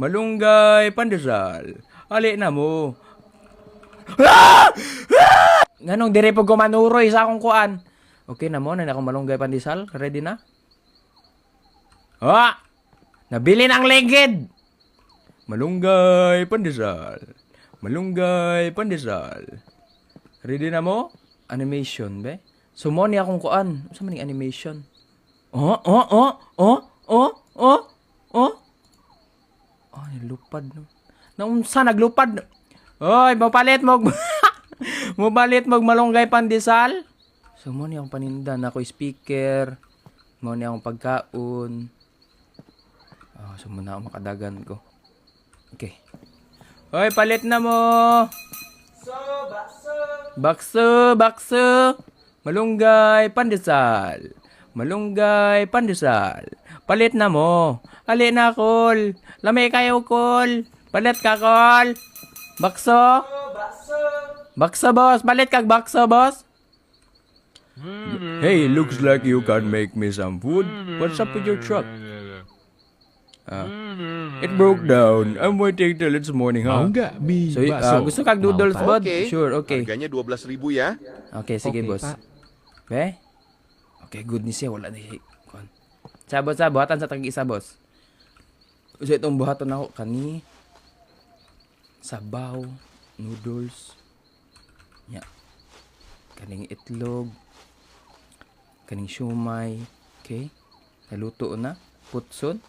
Malunggay, pandesal. Ali na mo. Nganong dire pag kumanuroy sa akong kuan. Okay na mo, na akong malunggay pandesal. Ready na? Nabili ng legid. Malunggay, pandesal. Malunggay, pandesal. Ready na mo? Animation, be? Sumo ni akong kuan. Sa maning animation? Nilupad no. Naunsa naglupad? Oy, mapalit mo. Mapalit mo malunggay pandesal. Sumo ni akong paninda na ako speaker. Mo ni akong pagkaon. Sumo na ako makadagan ko. Okay. Oy, palit na mo. Bakso. Malunggay pandesal. Malunggay pandesal. Palit na mo. Ali na, Kol. Lamay kayo, Kol. Palit ka, Kol. Bakso. Bakso, boss. Palit kag bakso, boss. Hey, looks like you can make me some food. What's up with your truck? It broke down. I'm waiting till it's morning, huh? So, gusto kag noodles, bud? Okay. Sure, okay. Harganya 12,000 ya. Okay, sige, Okay, boss. pa. Okay? Okay, good ni siya. Wala na siya. Sa buhatan sa tag-isa, boss. Kasi itong buhatan ako, kani, sabaw, noodles, kaning itlog, kaning siumay, okay? Naluto na, putson,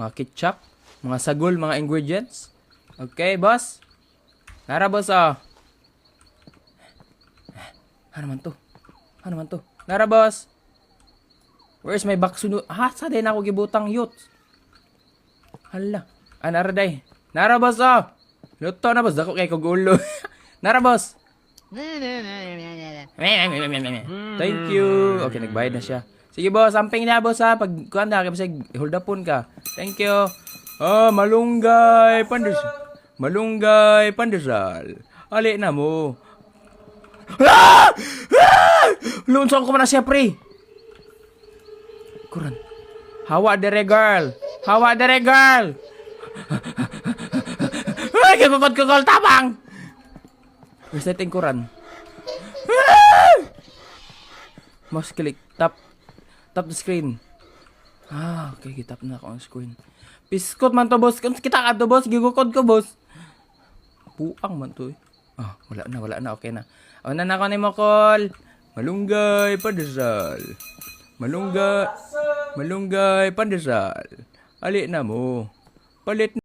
mga ketchup, mga sagol, mga ingredients. Okay, boss? Nara, boss, Ano man to? Nara, boss? Where's my bakso? Sa din ako gibutang youth. Hala. Nara day. Nara, boss, Luto na, boss. Dako kay kagulo. Nara, boss. Thank you. Okay, nagbayad na siya. Sige, boss. Samping na, boss, Pag kuhan na, kasi hold upon ka. Thank you. Malunggay pandesal. Malunggay pandesal. Ali na mo. Lunsong ko man na siya, pre. Kuran. Hawa dere, girl. Ay, kagukod, tabang. Resetting kuran. Mouse click. Tap the screen. Okay, kitap na ako ang screen. Piskot man to, boss. Kita ka to, boss. Gigukod ko, boss. Puang man to, wala na. Okay na. Na ako ni Mokol. Malunggay pandesal. Malunggay pandesal. Ali na mo. Palit